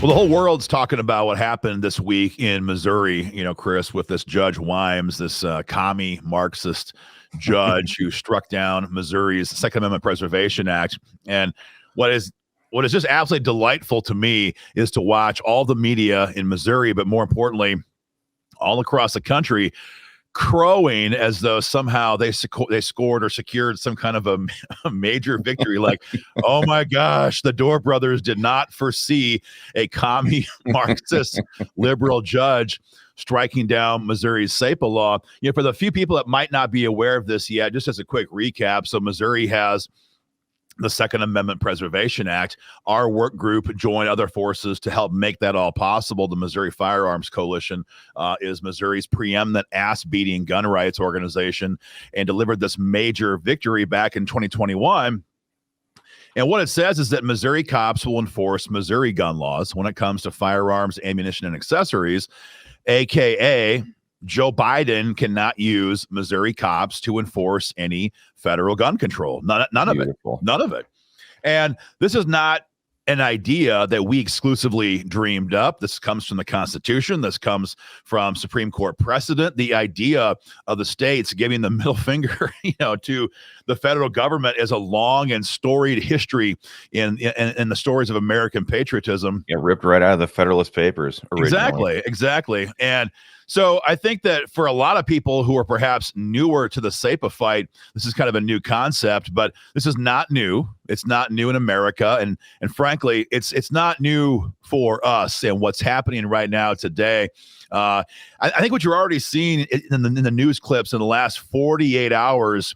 Well, the whole world's talking about what happened this week in Missouri, Chris, with this Judge Wimes, this commie Marxist judge who struck down Missouri's Second Amendment Preservation Act. And what is just absolutely delightful to me is to watch all the media in Missouri, but more importantly, all across the country, crowing as though somehow they scored or secured some kind of a major victory. Like, oh my gosh, the Dorr Brothers did not foresee a commie Marxist liberal judge striking down Missouri's SAPA law. For the few people that might not be aware of this yet, just as a quick recap, so Missouri has the Second Amendment Preservation Act. Our work group joined other forces to help make that all possible. The Missouri Firearms Coalition is Missouri's preeminent ass-beating gun rights organization and delivered this major victory back in 2021. And what it says is that Missouri cops will enforce Missouri gun laws when it comes to firearms, ammunition, and accessories, a.k.a. Joe Biden cannot use Missouri cops to enforce any federal gun control. None of it. None of it. And this is not an idea that we exclusively dreamed up. This comes from the Constitution. This comes from Supreme Court precedent. The idea of the states giving the middle finger, to the federal government is a long and storied history in the stories of American patriotism. It ripped right out of the Federalist Papers originally. Exactly. And so I think that for a lot of people who are perhaps newer to the SAPA fight, this is kind of a new concept, but this is not new. It's not new in America. And frankly, it's not new for us and what's happening right now today. I think what you're already seeing in the news clips in the last 48 hours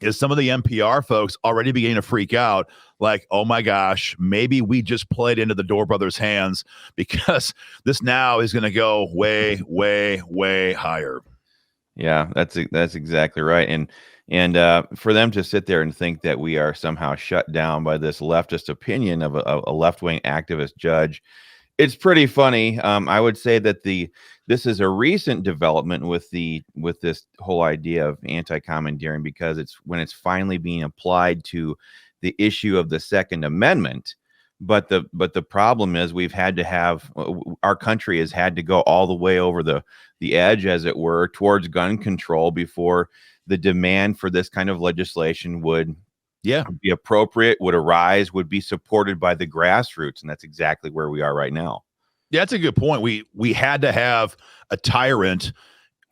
is some of the NPR folks already beginning to freak out, like, oh my gosh, maybe we just played into the Dorr Brothers' hands, because this now is going to go way, way, way higher. Yeah, that's exactly right. And for them to sit there and think that we are somehow shut down by this leftist opinion of a left-wing activist judge, it's pretty funny. I would say that this is a recent development with this whole idea of anti-commandeering, because it's finally being applied to the issue of the Second Amendment. But the problem is our country has had to go all the way over the edge, as it were, towards gun control before the demand for this kind of legislation would be appropriate, would arise, would be supported by the grassroots. And that's exactly where we are right now. Yeah, that's a good point. We had to have a tyrant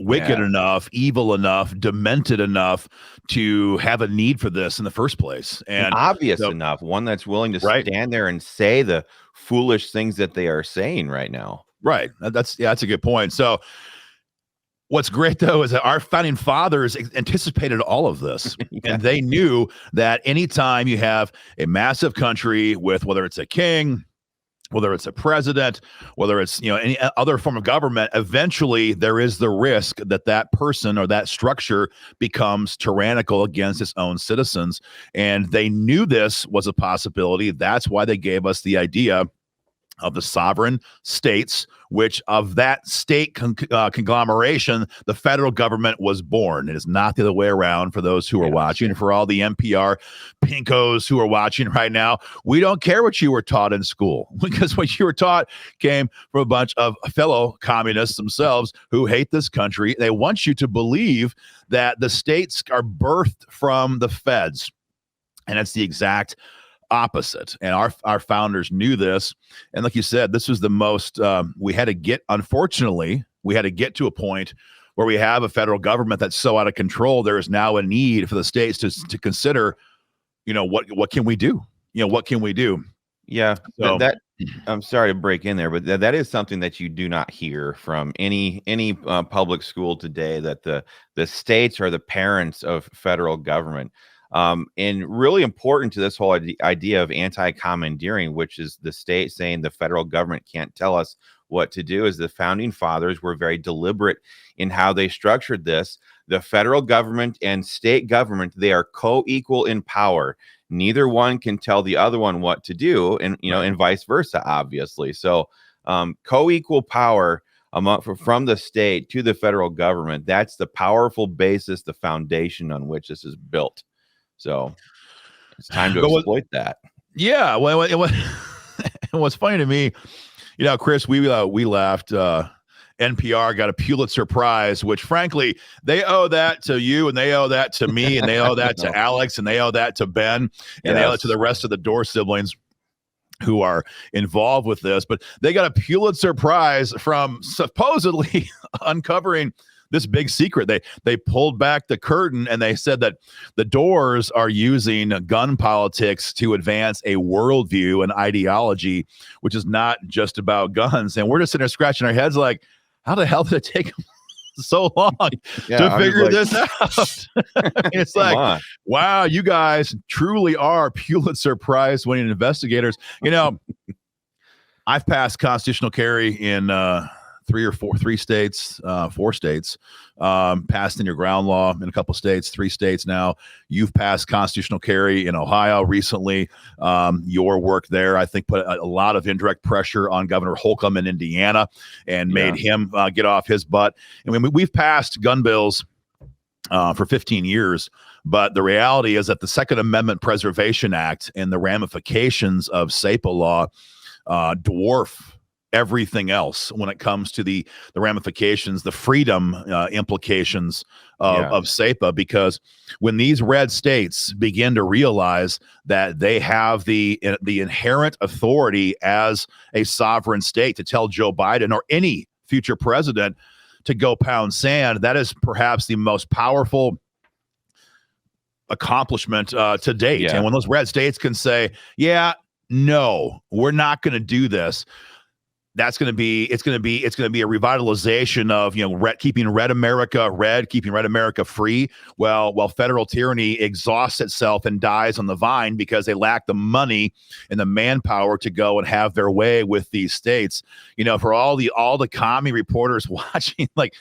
wicked enough, evil enough, demented enough to have a need for this in the first place. And obvious enough, one that's willing to stand there and say the foolish things that they are saying right now. Right. That's a good point. So what's great, though, is that our founding fathers anticipated all of this. And they knew that anytime you have a massive country with, whether it's a king, whether it's a president, whether it's any other form of government, eventually there is the risk that person or that structure becomes tyrannical against its own citizens. And they knew this was a possibility. That's why they gave us the idea of the sovereign states, which of that state conglomeration, the federal government was born. It is not the other way around, for those who are watching, and for all the NPR pinkos who are watching right now. We don't care what you were taught in school, because what you were taught came from a bunch of fellow communists themselves who hate this country. They want you to believe that the states are birthed from the feds, and it's the exact opposite. And our founders knew this. And like you said, this was the most unfortunately, we had to get to a point where we have a federal government that's so out of control. There is now a need for the states to consider, what can we do? What can we do? Yeah. So I'm sorry to break in there, but that is something that you do not hear from any public school today, that the states are the parents of federal government. And really important to this whole idea of anti-commandeering, which is the state saying the federal government can't tell us what to do, is the founding fathers were very deliberate in how they structured this. The federal government and state government, they are co-equal in power. Neither one can tell the other one what to do, and and vice versa, obviously. So co-equal power from the state to the federal government, that's the powerful basis, the foundation on which this is built. So it's time to exploit that. Yeah. Well, what's funny to me Chris, we laughed. NPR got a Pulitzer Prize, which frankly, they owe that to you, and they owe that to me, and they owe that to Alex, and they owe that to Ben, and they owe it to the rest of the Dorr siblings who are involved with this. But they got a Pulitzer Prize from supposedly uncovering this big secret. They pulled back the curtain and they said that the Doors are using gun politics to advance a worldview and ideology, which is not just about guns. And we're just sitting there scratching our heads like, how the hell did it take them so long to figure this out? It's like, wow, you guys truly are Pulitzer Prize winning investigators. I've passed constitutional carry in four states, passed in your ground law in a couple states, 3 states now. You've passed constitutional carry in Ohio recently. Your work there, I think, put a lot of indirect pressure on Governor Holcomb in Indiana and made him get off his butt. I mean, we've passed gun bills for 15 years, but the reality is that the Second Amendment Preservation Act and the ramifications of SAPA law dwarf everything else when it comes to the ramifications, the freedom implications of SAPA, because when these red states begin to realize that they have the inherent authority as a sovereign state to tell Joe Biden or any future president to go pound sand, that is perhaps the most powerful accomplishment to date. And when those red states can say, no, we're not going to do this, it's going to be a revitalization of keeping red America keeping red America free. While federal tyranny exhausts itself and dies on the vine because they lack the money and the manpower to go and have their way with these states. For all the commie reporters watching, like,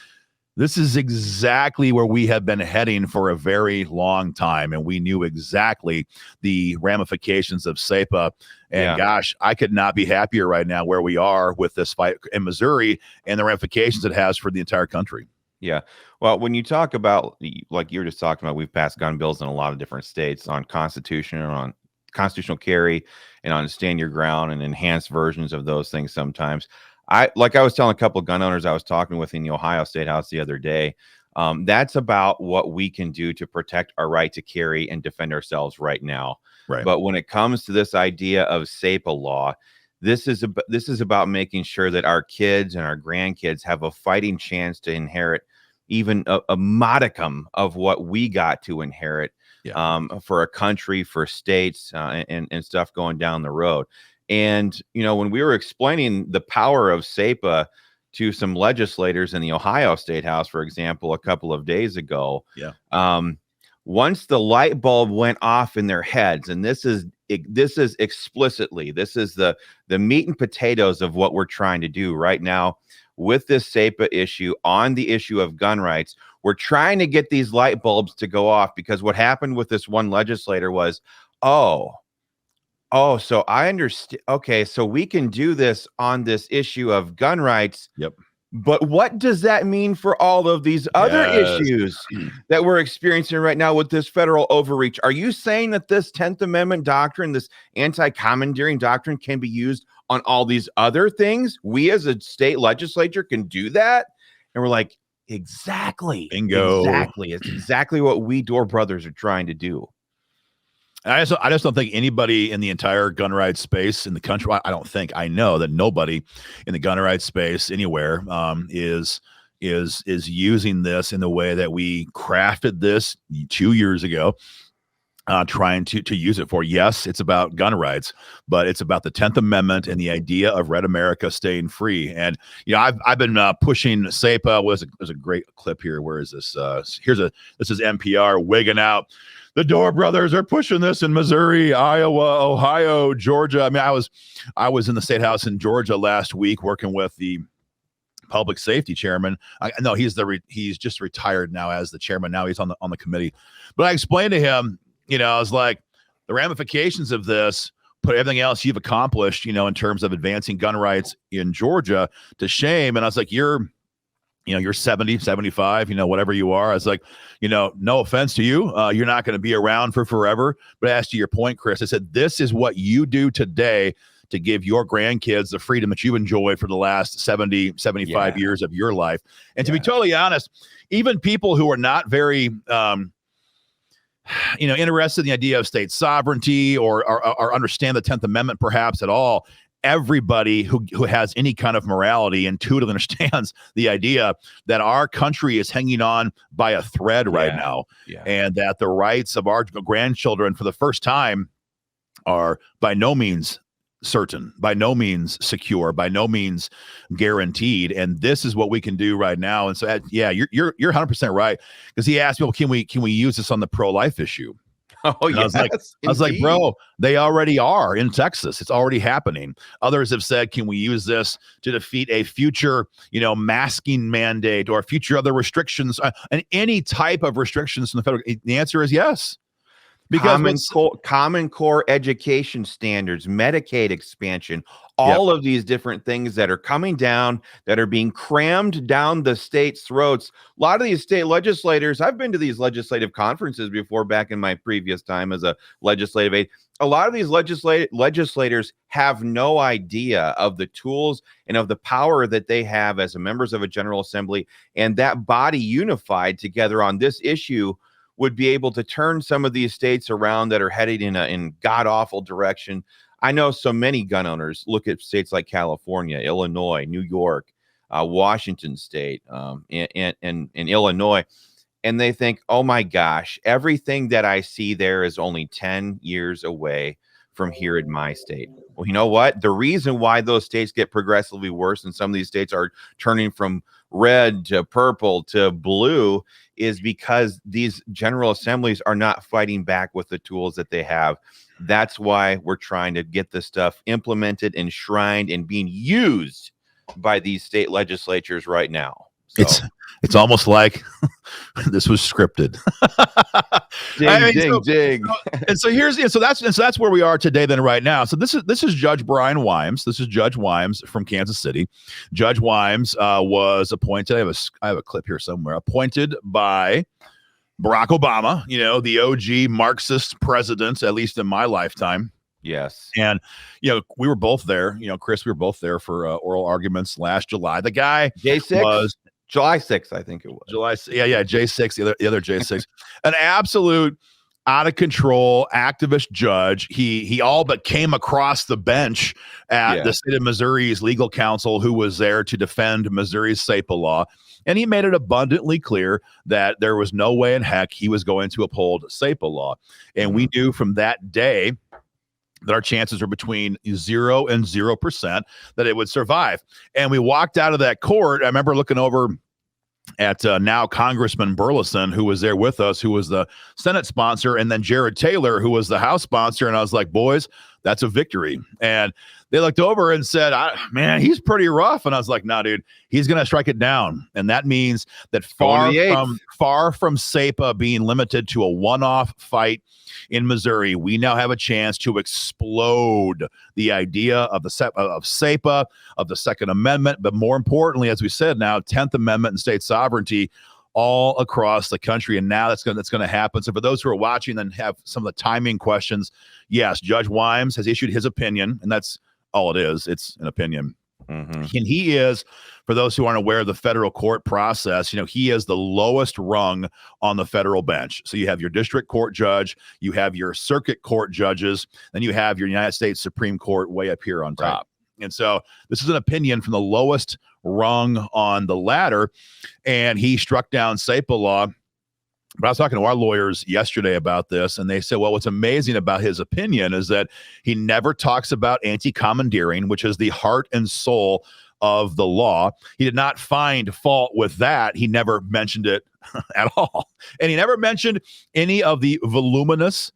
this is exactly where we have been heading for a very long time, and we knew exactly the ramifications of SAPA. And gosh, I could not be happier right now where we are with this fight in Missouri and the ramifications it has for the entire country. Yeah. Well, when you talk about, like you were just talking about, we've passed gun bills in a lot of different states on Constitution and on constitutional carry and on stand your ground and enhanced versions of those things sometimes. I was telling a couple of gun owners I was talking with in the Ohio State House the other day, that's about what we can do to protect our right to carry and defend ourselves right now. Right. But when it comes to this idea of SAPA law, this is about making sure that our kids and our grandkids have a fighting chance to inherit even a modicum of what we got to inherit for a country, for states, and stuff going down the road. And, when we were explaining the power of SAPA to some legislators in the Ohio State House, for example, a couple of days ago, once the light bulb went off in their heads, and this is explicitly, this is the meat and potatoes of what we're trying to do right now with this SAPA issue on the issue of gun rights. We're trying to get these light bulbs to go off, because what happened with this one legislator was, so I understand. Okay, so we can do this on this issue of gun rights. Yep. But what does that mean for all of these other issues that we're experiencing right now with this federal overreach? Are you saying that this 10th Amendment doctrine, this anti-commandeering doctrine, can be used on all these other things? We as a state legislature can do that? And we're like, exactly. Bingo. Exactly. It's exactly what we Dorr Brothers are trying to do. I just don't think anybody in the entire gun rights space in the country, I know that nobody in the gun rights space anywhere is using this in the way that we crafted this 2 years ago, trying to use it for. Yes, it's about gun rights, but it's about the 10th Amendment and the idea of red America staying free. And I've been pushing SAPA. There's a great clip here. Where is this? This is NPR wigging out. The Dorr Brothers are pushing this in Missouri, Iowa, Ohio, Georgia. I mean, I was in the State House in Georgia last week working with the public safety chairman. No, he's just retired now as the chairman. Now he's on the committee. But I explained to him, I was like, the ramifications of this put everything else you've accomplished, in terms of advancing gun rights in Georgia to shame. And I was like, you're 70, 75, whatever you are. I was like, no offense to you. You're not going to be around for forever. But as to your point, Chris, I said, this is what you do today to give your grandkids the freedom that you've enjoyed for the last 70, 75 years of your life. And to be totally honest, even people who are not very, interested in the idea of state sovereignty or understand the 10th Amendment perhaps at all, everybody who has any kind of morality intuitively understands the idea that our country is hanging on by a thread right now, and that the rights of our grandchildren for the first time are by no means certain, by no means secure, by no means guaranteed. And this is what we can do right now. And so, you're 100% right, because he asked me, well, can we use this on the pro-life issue? Oh, yeah. I was like, bro, they already are in Texas. It's already happening. Others have said, can we use this to defeat a future, masking mandate or future other restrictions and any type of restrictions from the federal? The answer is yes. Because common core education standards, Medicaid expansion, all of these different things that are coming down, that are being crammed down the state's throats. A lot of these state legislators, I've been to these legislative conferences before back in my previous time as a legislative aide. A lot of these legislators have no idea of the tools and of the power that they have as members of a General Assembly, and that body unified together on this issue would be able to turn some of these states around that are headed in god-awful direction. I know so many gun owners look at states like California, Illinois, New York, Washington State, and Illinois, and they think, oh my gosh, everything that I see there is only 10 years away from here in my state. Well, you know what? The reason why those states get progressively worse and some of these states are turning from red to purple to blue is because these general assemblies are not fighting back with the tools that they have. That's why we're trying to get this stuff implemented, enshrined, and being used by these state legislatures right now. So. It's almost like this was scripted. Ding. And so that's where we are today. Then right now, so this is Judge Brian Wimes. This is Judge Wimes from Kansas City. Judge Wimes was appointed. I have a clip here somewhere. Appointed by Barack Obama. The OG Marxist president, at least in my lifetime. Yes. And, we were both there. Chris, we were both there for oral arguments last July. The guy was July 6th, I think it was. J6, the other J6. An absolute out of control activist judge. He all but came across the bench at the state of Missouri's legal counsel, who was there to defend Missouri's SAPA law. And he made it abundantly clear that there was no way in heck he was going to uphold SAPA law. And we knew from that day that our chances were between 0 and 0% that it would survive. And we walked out of that court. I remember looking over at now Congressman Burleson, who was there with us, who was the Senate sponsor, and then Jared Taylor, who was the House sponsor. And I was like, boys, that's a victory. And they looked over and said, man, he's pretty rough. And I was like, nah, dude, he's going to strike it down. And that means that far from SAPA being limited to a one-off fight in Missouri, we now have a chance to explode the idea of SAPA, of the Second Amendment, but more importantly, as we said now, 10th Amendment and state sovereignty all across the country. And now that's going to happen. So for those who are watching and have some of the timing questions, yes, Judge Wimes has issued his opinion, and that's all it is. It's an opinion. Mm-hmm. And he is, for those who aren't aware of the federal court process, he is the lowest rung on the federal bench. So you have your district court judge, you have your circuit court judges, then you have your United States Supreme Court way up here on top. Right. And so this is an opinion from the lowest rung on the ladder, and he struck down SAPA law. But I was talking to our lawyers yesterday about this, and they said, well, what's amazing about his opinion is that he never talks about anti-commandeering, which is the heart and soul of the law. He did not find fault with that. He never mentioned it at all. And he never mentioned any of the voluminous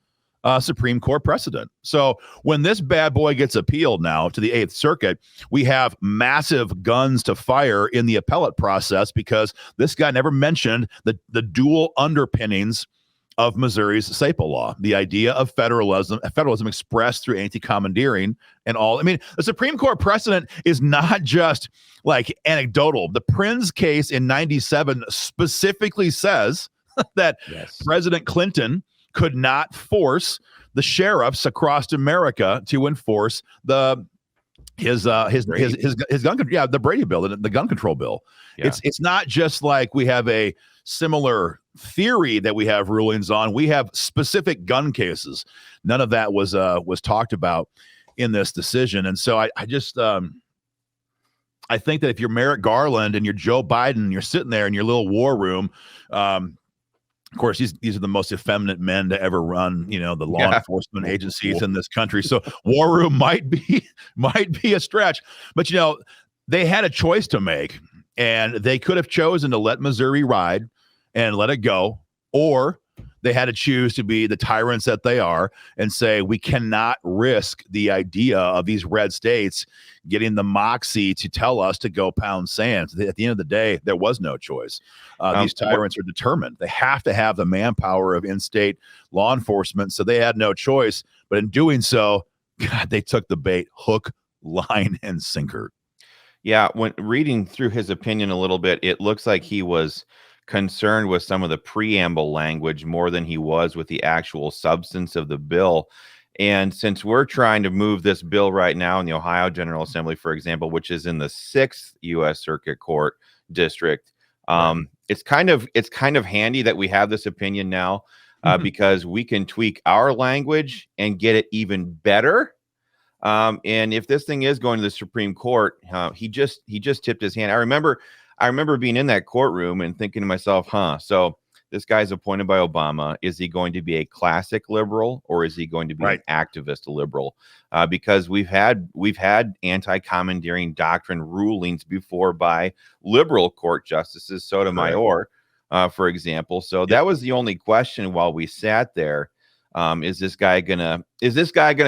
Supreme Court precedent. So when this bad boy gets appealed now to the 8th Circuit, we have massive guns to fire in the appellate process, because this guy never mentioned the dual underpinnings of Missouri's SAPA law, the idea of federalism expressed through anti-commandeering and all. I mean, the Supreme Court precedent is not just like anecdotal. The Prins case in 97 specifically says that President Clinton could not force the sheriffs across America to enforce the his gun the Brady bill, the gun control bill. Yeah. It's not just like we have a similar theory that we have rulings on. We have specific gun cases. None of that was talked about in this decision. And so I just I think that if you're Merrick Garland and you're Joe Biden, you're sitting there in your little war room. Of course, these are the most effeminate men to ever run, the law enforcement agencies in this country. So war room might be a stretch, but they had a choice to make, and they could have chosen to let Missouri ride and let it go, or they had to choose to be the tyrants that they are and say, we cannot risk the idea of these red states getting the moxie to tell us to go pound sand. At the end of the day, there was no choice. These tyrants are determined. They have to have the manpower of in-state law enforcement, so they had no choice. But in doing so, God, they took the bait, hook, line, and sinker. Yeah, when reading through his opinion a little bit, it looks like he was concerned with some of the preamble language more than he was with the actual substance of the bill. And since we're trying to move this bill right now in the Ohio General Assembly, for example, which is in the 6th U.S. Circuit Court district, it's kind of handy that we have this opinion now because we can tweak our language and get it even better. And if this thing is going to the Supreme Court, he just tipped his hand. I remember being in that courtroom and thinking to myself, so this guy's appointed by Obama. Is he going to be a classic liberal, or is he going to be an activist liberal? Because we've had anti-commandeering doctrine rulings before by liberal court justices, Sotomayor, for example. So that was the only question while we sat there. Is this guy gonna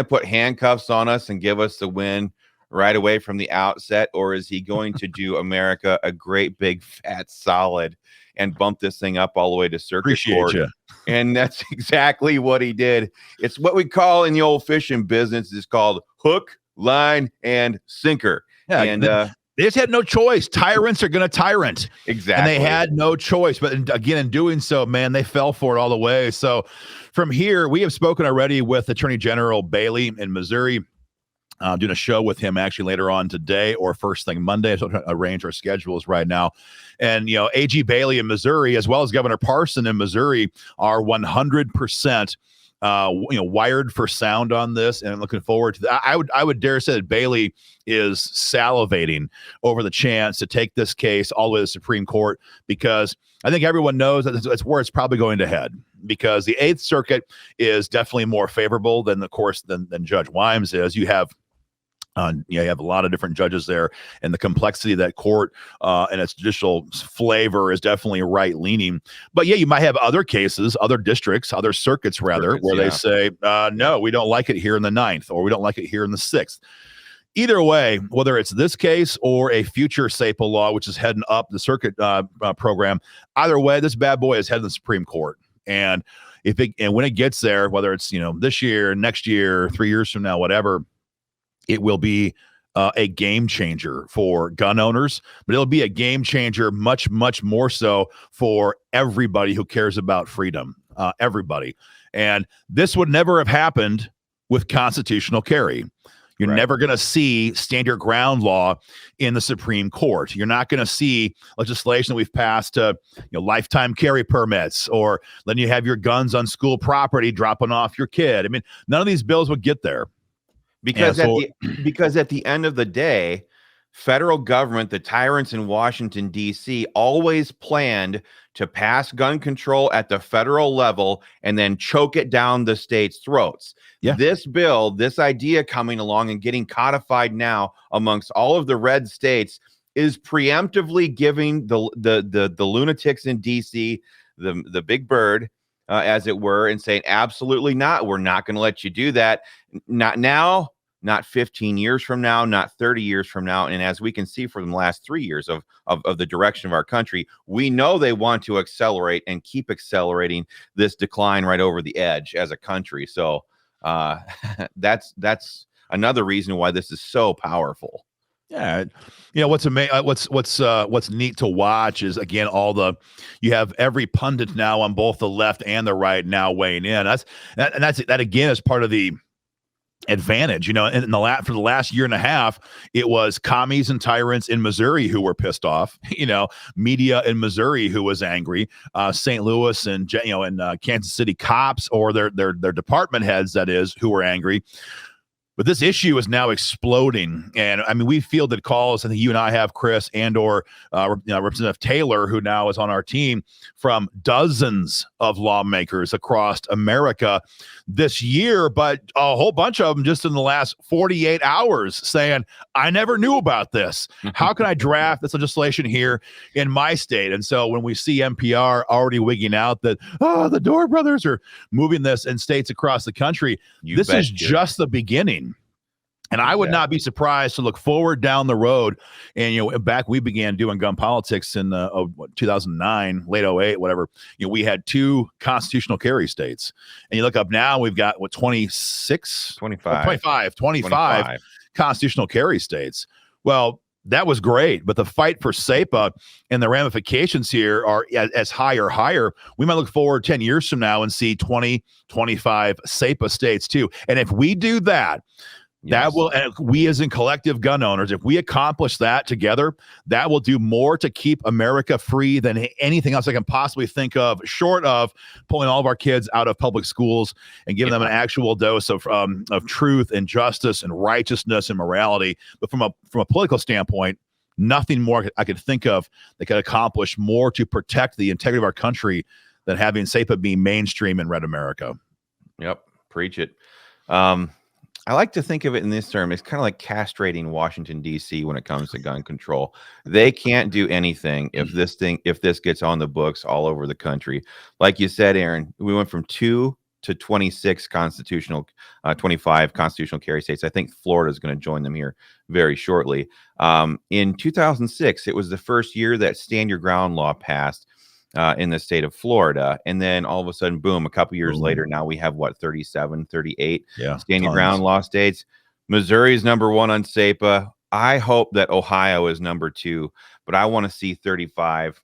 put handcuffs on us and give us the win right away from the outset, or is he going to do America a great big fat solid and bump this thing up all the way to circuit court? And that's exactly what he did. It's what we call in the old fishing business is called hook, line, and sinker. Yeah, and they just had no choice. Tyrants are going to tyrant. Exactly. And they had no choice. But again, in doing so, man, they fell for it all the way. So from here, we have spoken already with Attorney General Bailey in Missouri. Doing a show with him actually later on today or first thing Monday. So arrange our schedules right now. And, AG Bailey in Missouri, as well as Governor Parson in Missouri, are 100% wired for sound on this, and I'm looking forward to that. I would dare say that Bailey is salivating over the chance to take this case all the way to the Supreme Court, because I think everyone knows that that's where it's probably going to head, because the Eighth Circuit is definitely more favorable than Judge Wimes is. You have a lot of different judges there, and the complexity of that court and its judicial flavor is definitely right leaning. But you might have other cases, other districts, other circuits rather, where they say, no, we don't like it here in the 9th, or we don't like it here in the 6th. Either way, whether it's this case or a future SAPA law, which is heading up the circuit program, either way, this bad boy is heading to the Supreme Court. And when it gets there, whether it's this year, next year, 3 years from now, whatever, it will be a game changer for gun owners, but it'll be a game changer much, much more so for everybody who cares about freedom, everybody. And this would never have happened with constitutional carry. You're never going to see stand your ground law in the Supreme Court. You're not going to see legislation that we've passed to lifetime carry permits, or letting you have your guns on school property, dropping off your kid. I mean, none of these bills would get there. Because at the end of the day, federal government, the tyrants in Washington, D.C., always planned to pass gun control at the federal level and then choke it down the states' throats. Yeah. This bill, this idea coming along and getting codified now amongst all of the red states, is preemptively giving the lunatics in D.C. the big bird, as it were, and saying, absolutely not. We're not going to let you do that. Not now, not 15 years from now, not 30 years from now. And as we can see from the last 3 years of the direction of our country, we know they want to accelerate and keep accelerating this decline right over the edge as a country. So that's another reason why this is so powerful. Yeah, what's neat to watch is, again, you have every pundit now on both the left and the right now weighing in. That again is part of the advantage. In for the last year and a half, it was commies and tyrants in Missouri who were pissed off. Media in Missouri who was angry. St. Louis and Kansas City cops or their department heads, that is, who were angry. But this issue is now exploding. And I mean, we fielded calls, I think you and I have, Chris, and/or Representative Taylor, who now is on our team, from dozens of lawmakers across America this year, but a whole bunch of them just in the last 48 hours saying, I never knew about this. How can I draft this legislation here in my state? And so when we see NPR already wigging out that, the Dorr Brothers are moving this in states across the country, this is just the beginning. And I would not be surprised to look forward down the road. And, back we began doing gun politics in 2009, late 08, whatever, we had 2 constitutional carry states. And you look up now, we've got 25 constitutional carry states. Well, that was great. But the fight for SAPA and the ramifications here are as high or higher. We might look forward 10 years from now and see 20, 25 SAPA states too. And if we do that, that will, we as in collective gun owners, if we accomplish that together, that will do more to keep America free than anything else I can possibly think of, short of pulling all of our kids out of public schools and giving them an actual dose of truth and justice and righteousness and morality. But from a political standpoint, nothing more I could think of that could accomplish more to protect the integrity of our country than having SAPA be mainstream in red America. Yep, preach it. I like to think of it in this term. It's kind of like castrating Washington, D.C. when it comes to gun control. They can't do anything if this gets on the books all over the country. Like you said, Aaron, we went from 2 to 26 25 constitutional carry states. I think Florida is going to join them here very shortly. In 2006, it was the first year that Stand Your Ground law passed in the state of Florida. And then all of a sudden, boom, a couple years later, now we have 37, 38 Stand Your Ground law states. Missouri is number 1 on SAPA. I hope that Ohio is number 2, but I want to see 35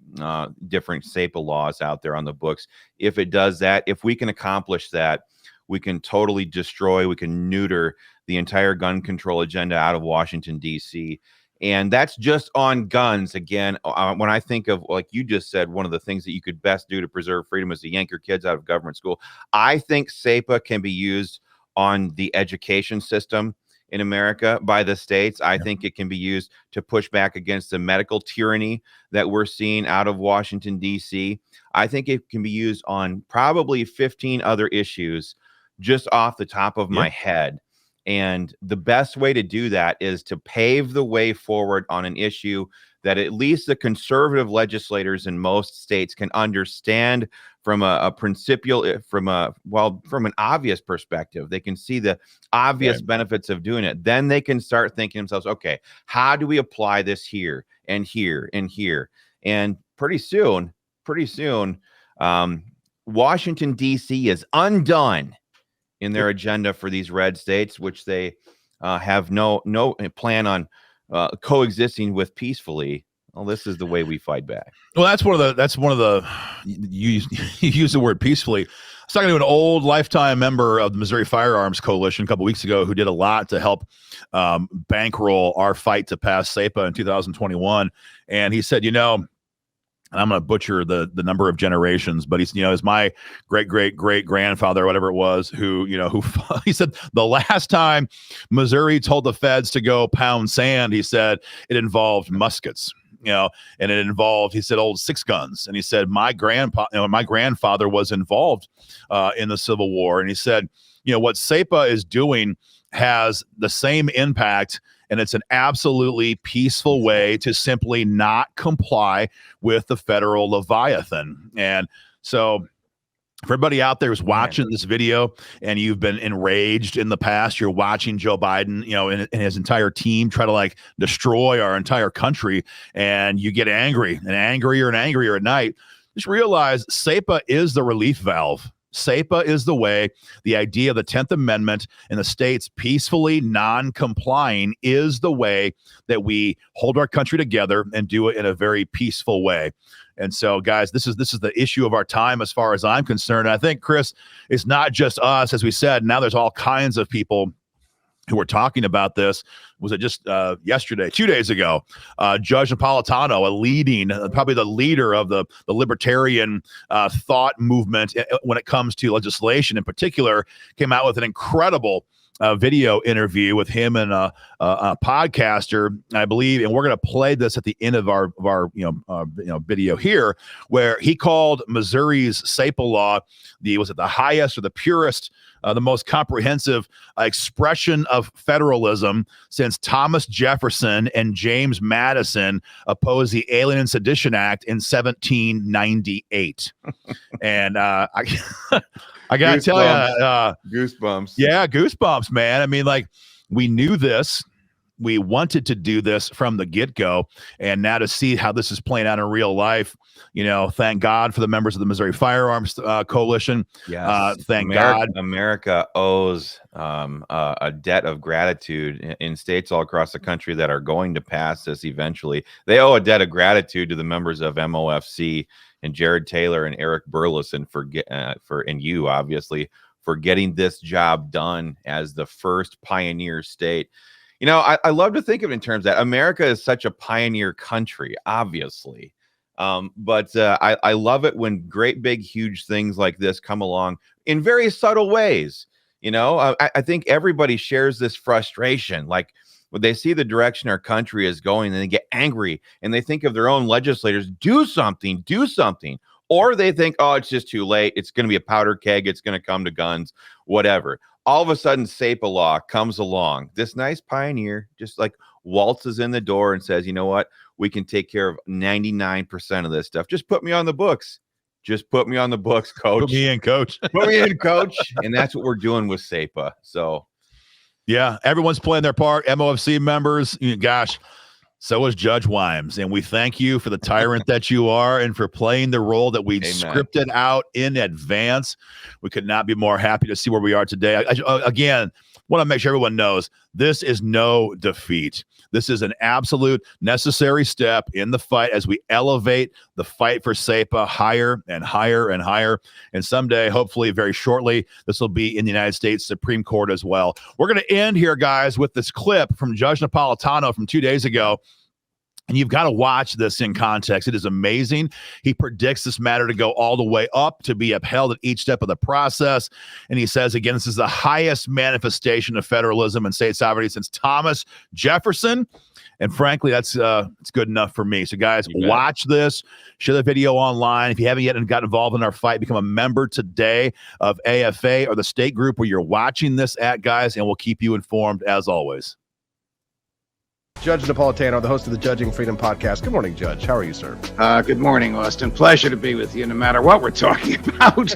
different SAPA laws out there on the books. If it does that, if we can accomplish that, we can totally destroy, we can neuter the entire gun control agenda out of Washington, D.C. And that's just on guns. Again, when I think of, like you just said, one of the things that you could best do to preserve freedom is to yank your kids out of government school. I think SAPA can be used on the education system in America by the states. I think it can be used to push back against the medical tyranny that we're seeing out of Washington, D.C. I think it can be used on probably 15 other issues just off the top of my head. And the best way to do that is to pave the way forward on an issue that at least the conservative legislators in most states can understand from a principial, from an obvious perspective. They can see the obvious benefits of doing it. Then they can start thinking themselves, okay, how do we apply this here and here and here? And pretty soon, Washington, D.C. is undone in their agenda for these red states, which they have no plan on coexisting with peacefully. Well, this is the way we fight back. Well, that's one of the you use the word peacefully. I was talking to an old lifetime member of the Missouri Firearms Coalition a couple weeks ago who did a lot to help bankroll our fight to pass SAPA in 2021. And he said, and I'm going to butcher the number of generations, but he's, is my great grandfather, or whatever it was, who he said the last time Missouri told the feds to go pound sand, he said it involved muskets, and it involved, he said, old 6 guns. And he said, my grandfather was involved in the Civil War. And he said, what SAPA is doing has the same impact. And it's an absolutely peaceful way to simply not comply with the federal Leviathan. And so for everybody out there who's watching this video and you've been enraged in the past, you're watching Joe Biden, and his entire team try to destroy our entire country, and you get angry and angrier at night, just realize SAPA is the relief valve. SAPA is the way. The idea of the 10th Amendment and the states peacefully non-complying is the way that we hold our country together and do it in a very peaceful way. And so, guys, this is the issue of our time as far as I'm concerned. And I think, Chris, it's not just us. As we said, now there's all kinds of people who were talking about this. Was it just yesterday, 2 days ago? Judge Napolitano, probably the leader of the libertarian thought movement when it comes to legislation in particular, came out with an incredible video interview with him and a podcaster, I believe, and we're going to play this at the end of our video here, where he called Missouri's SAPA law the highest or the purest, the most comprehensive expression of federalism since Thomas Jefferson and James Madison opposed the Alien and Sedition Act in 1798. And I gotta tell you, goosebumps. Yeah, goosebumps, man. I mean, like, we knew this. We wanted to do this from the get-go, and now to see how this is playing out in real life, thank God for the members of the Missouri Firearms Coalition. Yes. Thank God. America owes a debt of gratitude in states all across the country that are going to pass this eventually. They owe a debt of gratitude to the members of MOFC and Jared Taylor and Eric Burleson and you, obviously, for getting this job done as the first pioneer state. I love to think of it in terms that America is such a pioneer country, obviously. But I love it when great, big, huge things like this come along in very subtle ways. I think everybody shares this frustration. Like, when they see the direction our country is going, and they get angry and they think of their own legislators, do something. Or they think, oh, it's just too late. It's going to be a powder keg. It's going to come to guns, whatever. All of a sudden, SAPA law comes along. This nice pioneer just like waltzes in the door and says, you know what? We can take care of 99% of this stuff. Just put me on the books. Just put me on the books, coach. Put me in, coach. Put me in, coach. And that's what we're doing with SAPA. So, yeah, everyone's playing their part. MOFC members, gosh, so is Judge Wimes. And we thank you for the tyrant that you are and for playing the role that we scripted out in advance. We could not be more happy to see where we are today. Again, want to make sure everyone knows this is no defeat. This is an absolute necessary step in the fight as we elevate the fight for SAPA higher and higher and higher. And someday, hopefully very shortly, this will be in the United States Supreme Court as well. We're going to end here, guys, with this clip from Judge Napolitano from 2 days ago. And you've got to watch this in context. It is amazing. He predicts this matter to go all the way up, to be upheld at each step of the process. And he says, again, this is the highest manifestation of federalism and state sovereignty since Thomas Jefferson. And frankly, it's good enough for me. So, guys, watch this. Share the video online. If you haven't yet got involved in our fight, become a member today of AFA or the state group where you're watching this at, guys, and we'll keep you informed as always. Judge Napolitano, the host of the Judging Freedom Podcast. Good morning, Judge. How are you, sir? Good morning, Austin. Pleasure to be with you, no matter what we're talking about.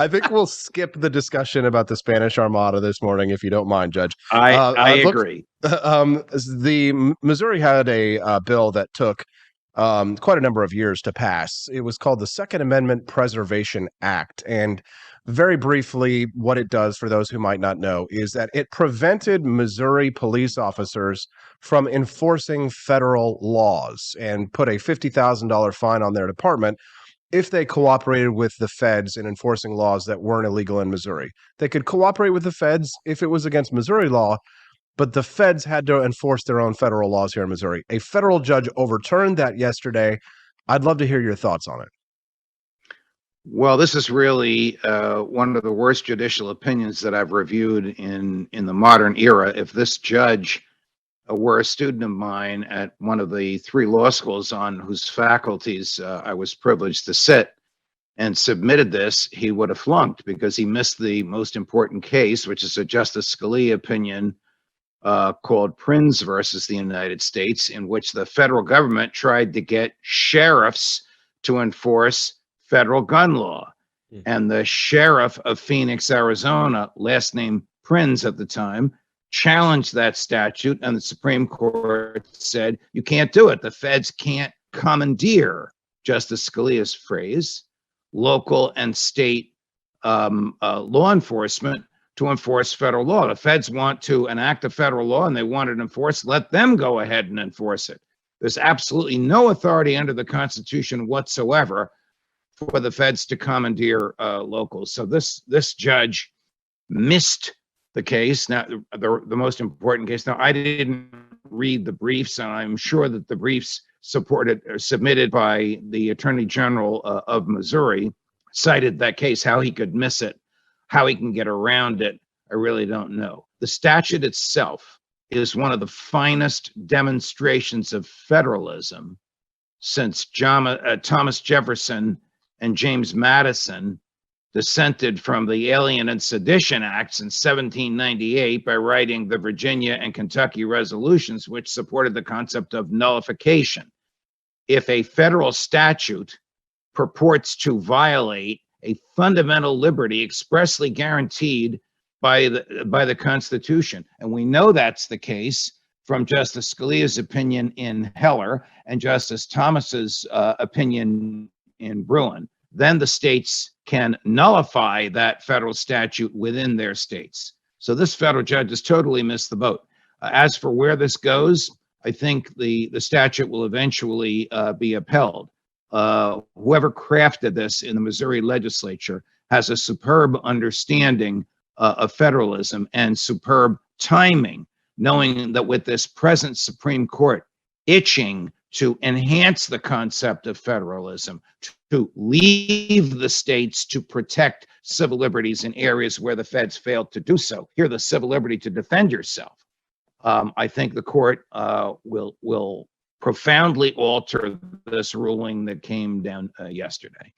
I think we'll skip the discussion about the Spanish Armada this morning, if you don't mind, Judge. I agree. The Missouri had a bill that took quite a number of years to pass. It was called the Second Amendment Preservation Act, and very briefly, what it does, for those who might not know, is that it prevented Missouri police officers from enforcing federal laws and put a $50,000 fine on their department if they cooperated with the feds in enforcing laws that weren't illegal in Missouri. They could cooperate with the feds if it was against Missouri law, but the feds had to enforce their own federal laws here in Missouri. A federal judge overturned that yesterday. I'd love to hear your thoughts on it. Well, this is really one of the worst judicial opinions that I've reviewed in the modern era. If this judge were a student of mine at one of the 3 law schools on whose faculties I was privileged to sit and submitted this, he would have flunked, because he missed the most important case, which is a Justice Scalia opinion called Prince versus the United States, in which the federal government tried to get sheriffs to enforce federal gun law. And the sheriff of Phoenix, Arizona, last name Prince at the time, challenged that statute, and the Supreme Court said, you can't do it. The feds can't commandeer, Justice Scalia's phrase, local and state law enforcement to enforce federal law. The feds want to enact a federal law and they want it enforced. Let them go ahead and enforce it. There's absolutely no authority under the Constitution whatsoever for the feds to commandeer locals. So this judge missed the case. Now, the most important case. Now, I didn't read the briefs, and I'm sure that the briefs supported or submitted by the Attorney General of Missouri cited that case. How he could miss it, how he can get around it, I really don't know. The statute itself is one of the finest demonstrations of federalism since Thomas Jefferson and James Madison dissented from the Alien and Sedition Acts in 1798 by writing the Virginia and Kentucky resolutions, which supported the concept of nullification. If a federal statute purports to violate a fundamental liberty expressly guaranteed by the Constitution, and we know that's the case from Justice Scalia's opinion in Heller and Justice Thomas's opinion in Bruin, then the states can nullify that federal statute within their states. So this federal judge has totally missed the boat. As for where this goes, I think the statute will eventually be upheld. Whoever crafted this in the Missouri legislature has a superb understanding of federalism and superb timing, knowing that with this present Supreme Court itching to enhance the concept of federalism, to leave the states to protect civil liberties in areas where the feds failed to do so. Here, the civil liberty to defend yourself. I think the court will profoundly alter this ruling that came down yesterday.